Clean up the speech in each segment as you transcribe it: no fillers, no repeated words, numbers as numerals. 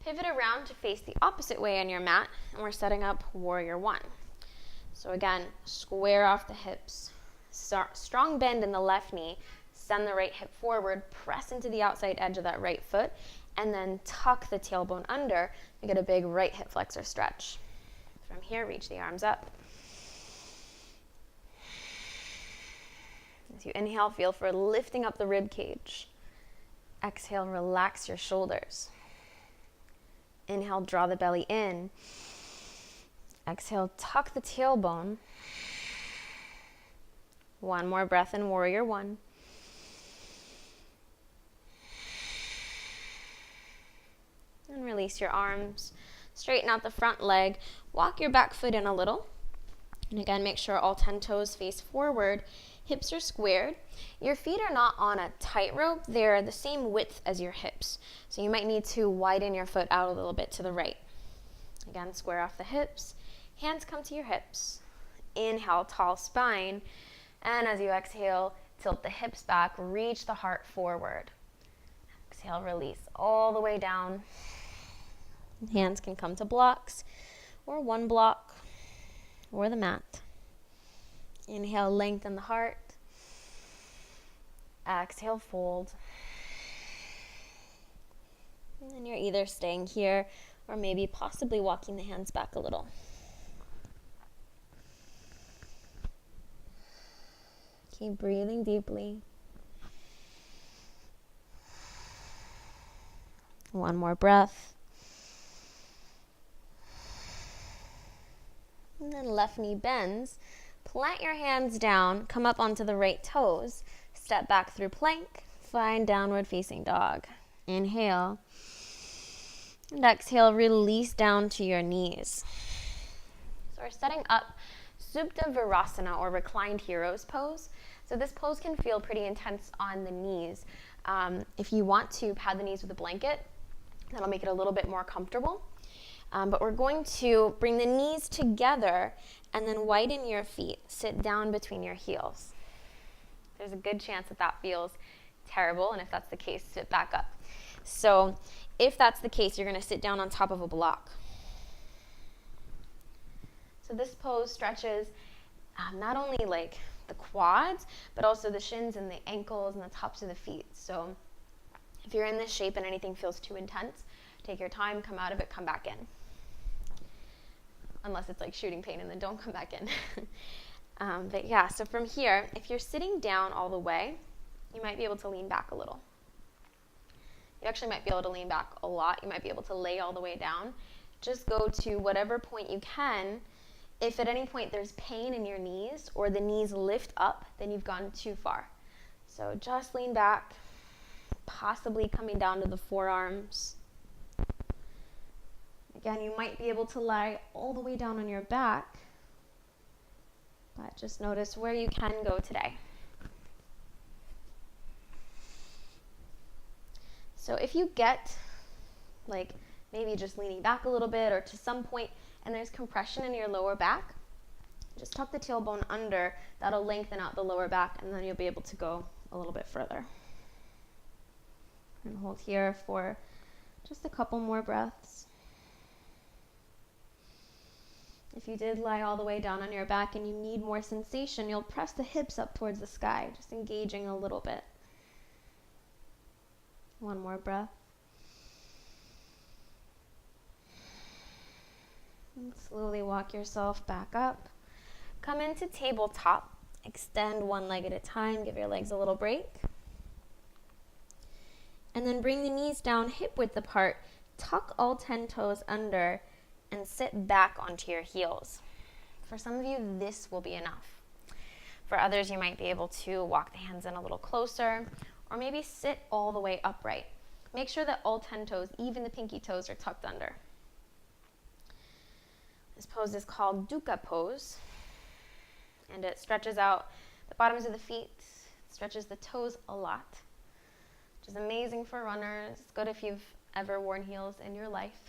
Pivot around to face the opposite way on your mat, and we're setting up warrior one. So again, square off the hips, strong bend in the left knee, send the right hip forward, press into the outside edge of that right foot, and then tuck the tailbone under. You get a big right hip flexor stretch. From here, reach the arms up. As you inhale, feel for lifting up the rib cage. Exhale, relax your shoulders. Inhale, draw the belly in. Exhale, tuck the tailbone. One more breath in warrior one. And release your arms. Straighten out the front leg. Walk your back foot in a little. And again, make sure all 10 toes face forward. Hips are squared. Your feet are not on a tightrope. They're the same width as your hips. So you might need to widen your foot out a little bit to the right. Again, square off the hips. Hands come to your hips. Inhale, tall spine. And as you exhale, tilt the hips back. Reach the heart forward. Exhale, release all the way down. Hands can come to blocks or one block or the mat. Inhale, lengthen the heart. Exhale, fold. And then you're either staying here or maybe possibly walking the hands back a little. Keep breathing deeply. One more breath. And then left knee bends. Plant your hands down, come up onto the right toes. Step back through plank. Find downward facing dog. Inhale. And exhale, release down to your knees. So we're setting up Supta Virasana, or reclined hero's pose. So this pose can feel pretty intense on the knees. If you want to pad the knees with a blanket, that'll make it a little bit more comfortable. But we're going to bring the knees together and then widen your feet. Sit down between your heels. There's a good chance that that feels terrible, and if that's the case, sit back up. So if that's the case, you're going to sit down on top of a block. So this pose stretches not only like the quads, but also the shins and the ankles and the tops of the feet. So if you're in this shape and anything feels too intense, take your time, come out of it, come back in. Unless it's like shooting pain, and then don't come back in. But yeah, so from here, if you're sitting down all the way, you might be able to lean back a little. You actually might be able to lean back a lot. You might be able to lay all the way down. Just go to whatever point you can. If at any point there's pain in your knees or the knees lift up, then you've gone too far. So just lean back, possibly coming down to the forearms. Again, you might be able to lie all the way down on your back, but just notice where you can go today. So if you get, like, maybe just leaning back a little bit or to some point and there's compression in your lower back, just tuck the tailbone under. That'll lengthen out the lower back, and then you'll be able to go a little bit further. And hold here for just a couple more breaths. If you did lie all the way down on your back and you need more sensation, you'll press the hips up towards the sky, just engaging a little bit. One more breath. And slowly walk yourself back up. Come into tabletop. Extend one leg at a time. Give your legs a little break. And then bring the knees down hip width apart. Tuck all 10 toes under and sit back onto your heels. For some of you, this will be enough. For others, you might be able to walk the hands in a little closer, or maybe sit all the way upright. Make sure that all 10 toes, even the pinky toes, are tucked under. This pose is called Dukkha pose, and it stretches out the bottoms of the feet, stretches the toes a lot, which is amazing for runners. It's good if you've ever worn heels in your life.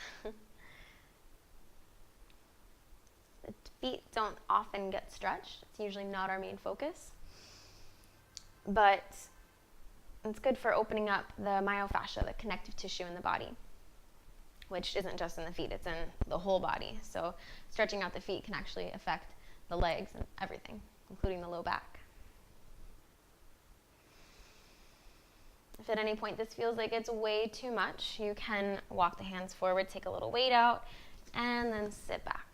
The feet don't often get stretched. It's usually not our main focus. But it's good for opening up the myofascia, the connective tissue in the body. which isn't just in the feet, it's in the whole body. So stretching out the feet can actually affect the legs and everything, including the low back. If at any point this feels like it's way too much, you can walk the hands forward, take a little weight out, and then sit back.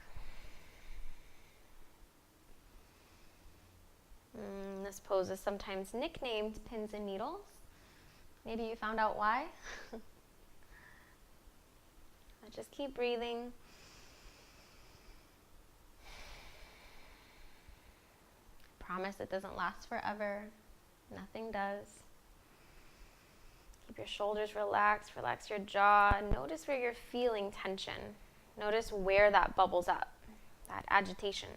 This pose is sometimes nicknamed pins and needles. Maybe you found out why. Just keep breathing. Promise it doesn't last forever. Nothing does. Keep your shoulders relaxed. Relax your jaw. Notice where you're feeling tension. Notice where that bubbles up, that agitation.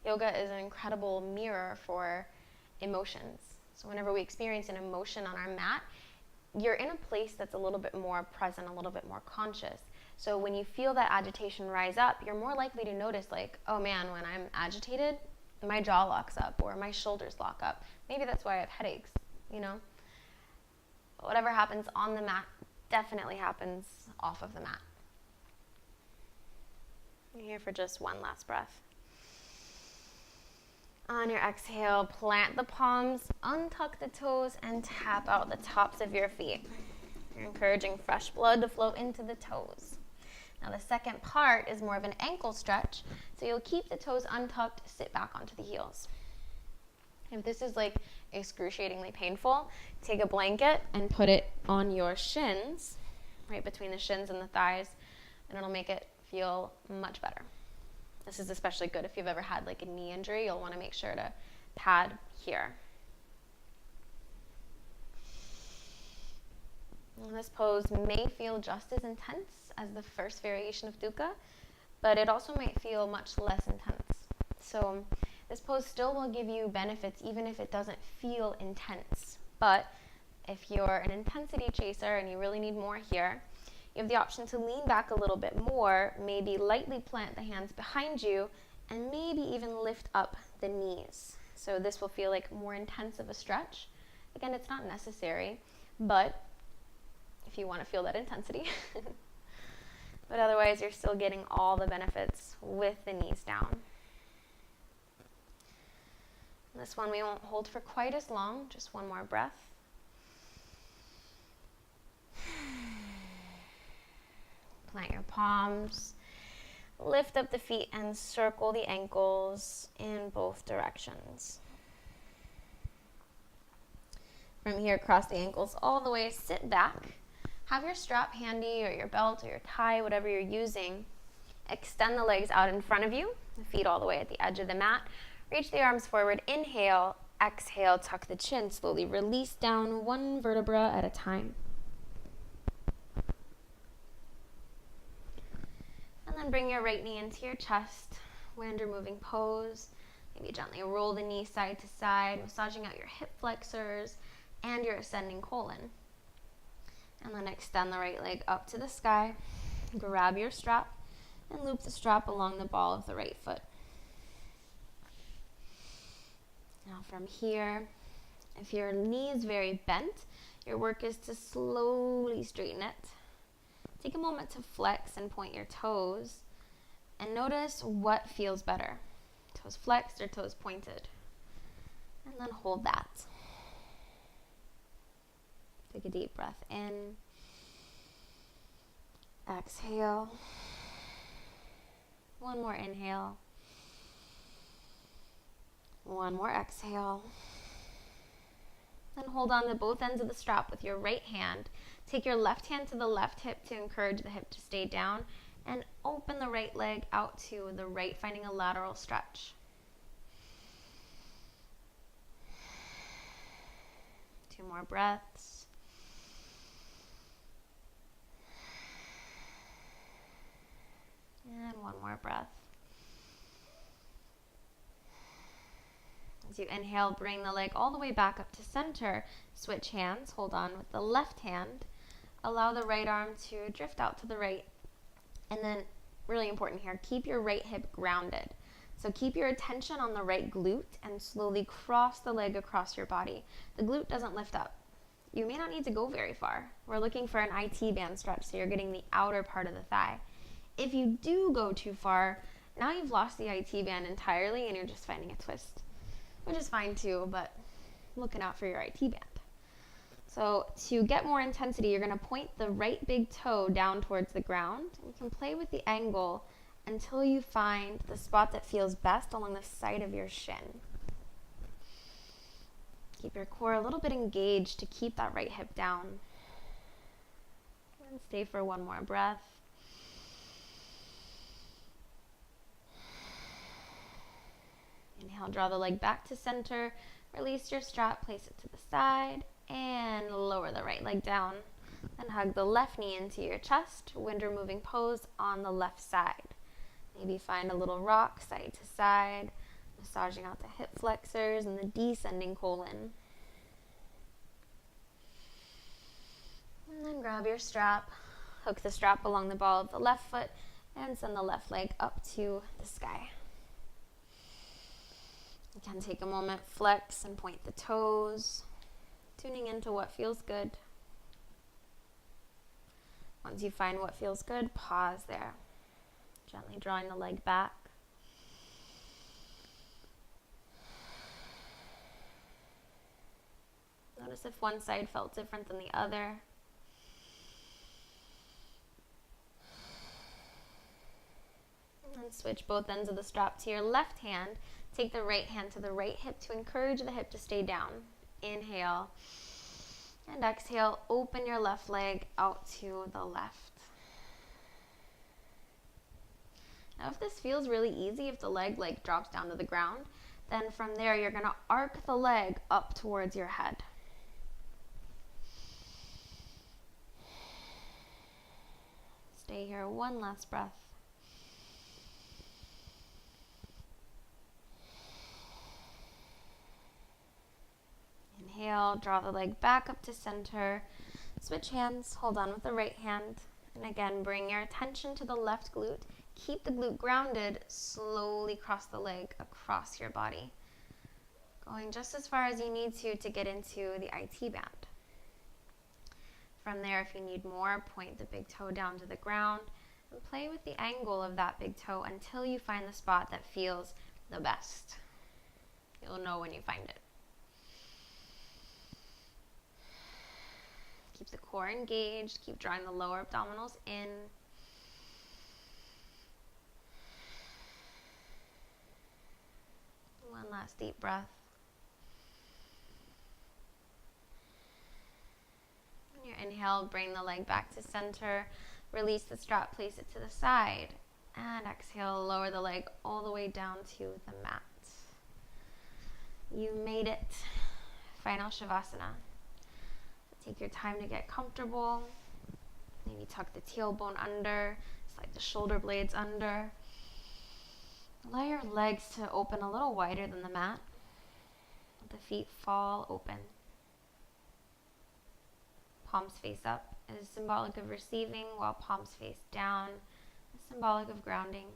Yoga is an incredible mirror for emotions. So whenever we experience an emotion on our mat, you're in a place that's a little bit more present, a little bit more conscious. So when you feel that agitation rise up, you're more likely to notice, like, oh man, when I'm agitated, my jaw locks up or my shoulders lock up. Maybe that's why I have headaches, you know? Whatever happens on the mat definitely happens off of the mat. You're here for just one last breath. On your exhale, plant the palms, untuck the toes, and tap out the tops of your feet. You're encouraging fresh blood to flow into the toes. Now the second part is more of an ankle stretch, so you'll keep the toes untucked, sit back onto the heels. If this is like excruciatingly painful, take a blanket and put it on your shins, right between the shins and the thighs, and it'll make it feel much better. This is especially good if you've ever had like a knee injury. You'll want to make sure to pad here. And this pose may feel just as intense as the first variation of dukkha, but it also might feel much less intense. So this pose still will give you benefits even if it doesn't feel intense. But if you're an intensity chaser and you really need more here, you have the option to lean back a little bit more, maybe lightly plant the hands behind you, and maybe even lift up the knees. So this will feel like more intense of a stretch. Again, it's not necessary, but if you want to feel that intensity. But otherwise, you're still getting all the benefits with the knees down. This one we won't hold for quite as long, just one more breath. Plant your palms, lift up the feet and circle the ankles in both directions. From here, cross the ankles all the way, sit back. Have your strap handy or your belt or your tie, whatever you're using. Extend the legs out in front of you, the feet all the way at the edge of the mat. Reach the arms forward, inhale, exhale, tuck the chin, slowly release down one vertebra at a time. And then bring your right knee into your chest, land your moving pose. Maybe gently roll the knee side to side, massaging out your hip flexors and your ascending colon. And then extend the right leg up to the sky, grab your strap, and loop the strap along the ball of the right foot. Now from here, if your knee is very bent, your work is to slowly straighten it. Take a moment to flex and point your toes, and notice what feels better, toes flexed or toes pointed. And then hold that. Take a deep breath in. Exhale. One more inhale. One more exhale. Then hold on to both ends of the strap with your right hand. Take your left hand to the left hip to encourage the hip to stay down, and open the right leg out to the right, finding a lateral stretch. Two more breaths. And one more breath. As you inhale, bring the leg all the way back up to center. Switch hands. Hold on with the left hand. Allow the right arm to drift out to the right. And then, really important here, keep your right hip grounded. So keep your attention on the right glute and slowly cross the leg across your body. The glute doesn't lift up. you may not need to go very far. We're looking for an IT band stretch, so you're getting the outer part of the thigh. If you do go too far, now you've lost the IT band entirely and you're just finding a twist, which is fine too, but looking out for your IT band. So to get more intensity, you're going to point the right big toe down towards the ground. You can play with the angle until you find the spot that feels best along the side of your shin. Keep your core a little bit engaged to keep that right hip down. And stay for one more breath. Inhale, draw the leg back to center. Release your strap, place it to the side, and lower the right leg down. Then hug the left knee into your chest, wind removing pose on the left side. Maybe find a little rock side to side, massaging out the hip flexors and the descending colon. And then grab your strap, hook the strap along the ball of the left foot, and send the left leg up to the sky. You can take a moment, flex and point the toes, tuning into what feels good. Once you find what feels good, pause there. Gently drawing the leg back. Notice if one side felt different than the other. And switch both ends of the strap to your left hand. Take the right hand to the right hip to encourage the hip to stay down. Inhale. And exhale, open your left leg out to the left. Now if this feels really easy, if the leg drops down to the ground, then from there you're going to arc the leg up towards your head. Stay here, one last breath. Inhale, draw the leg back up to center. Switch hands, hold on with the right hand. And again, bring your attention to the left glute. Keep the glute grounded, slowly cross the leg across your body. Going just as far as you need to get into the IT band. From there, if you need more, point the big toe down to the ground and play with the angle of that big toe until you find the spot that feels the best. You'll know when you find it. Keep the core engaged, keep drawing the lower abdominals in. One last deep breath. On your inhale, bring the leg back to center. Release the strap, place it to the side. And exhale, lower the leg all the way down to the mat. You made it. Final Shavasana. Take your time to get comfortable. Maybe tuck the tailbone under, slide the shoulder blades under. Allow your legs to open a little wider than the mat. Let the feet fall open. Palms face up is symbolic of receiving, while palms face down is symbolic of grounding.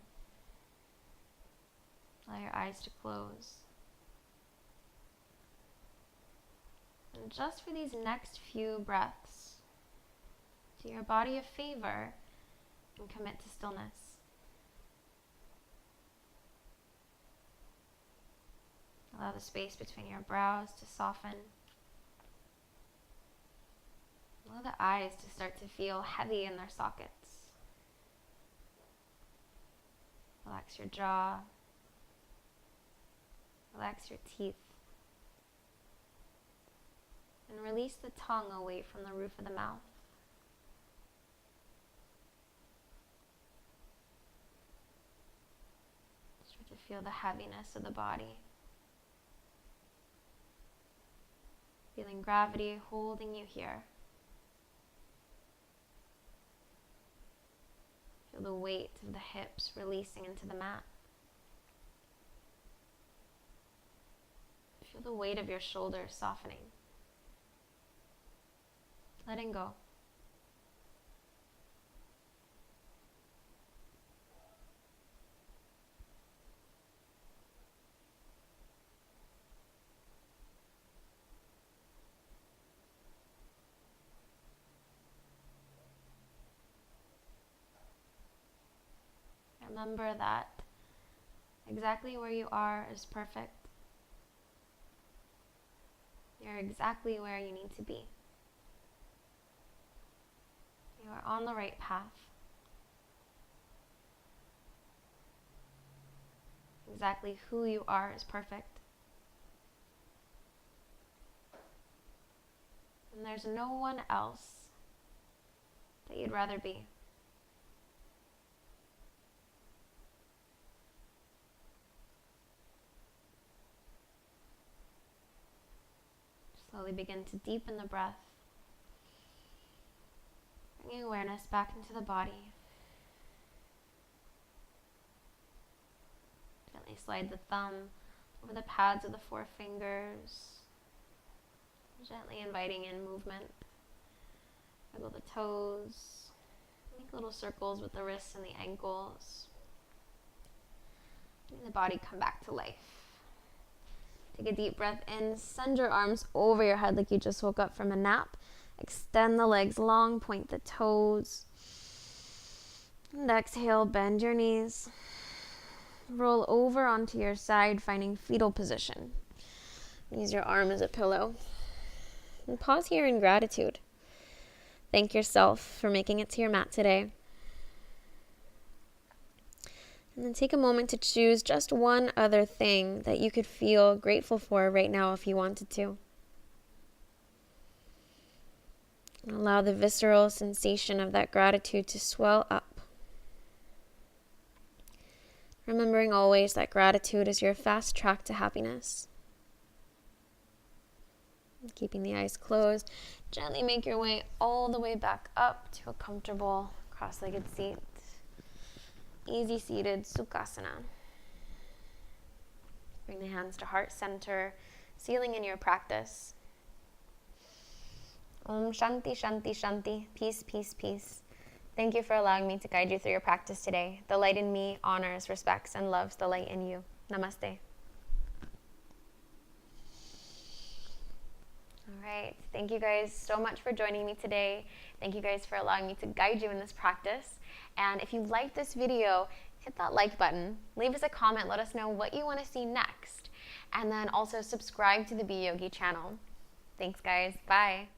Allow your eyes to close. And just for these next few breaths, do your body a favor and commit to stillness. Allow the space between your brows to soften. Allow the eyes to start to feel heavy in their sockets. Relax your jaw. Relax your teeth. And release the tongue away from the roof of the mouth. Start to feel the heaviness of the body. Feeling gravity holding you here. Feel the weight of the hips releasing into the mat. Feel the weight of your shoulders softening. Letting go. Remember that exactly where you are is perfect. You're exactly where you need to be. You are on the right path. Exactly who you are is perfect. And there's no one else that you'd rather be. Slowly begin to deepen the breath, bringing awareness back into the body. Gently slide the thumb over the pads of the four fingers, gently inviting in movement. Wiggle the toes, make little circles with the wrists and the ankles. Letting the body come back to life. Take a deep breath in, send your arms over your head like you just woke up from a nap. Extend the legs long, point the toes. And exhale, bend your knees. Roll over onto your side, finding fetal position. Use your arm as a pillow. And pause here in gratitude. Thank yourself for making it to your mat today. And then take a moment to choose just one other thing that you could feel grateful for right now if you wanted to. And allow the visceral sensation of that gratitude to swell up. Remembering always that gratitude is your fast track to happiness. Keeping the eyes closed, gently make your way all the way back up to a comfortable cross-legged seat. Easy seated Sukhasana. Bring the hands to heart center, sealing in your practice. Om Shanti Shanti Shanti. Peace, peace, peace. Thank you for allowing me to guide you through your practice today. The light in me honors, respects, and loves the light in you. Namaste. All right. Thank you guys so much for joining me today. Thank you guys for allowing me to guide you in this practice. And if you liked this video, hit that like button. Leave us a comment. Let us know what you want to see next. And then also subscribe to the beYogi channel. Thanks, guys. Bye.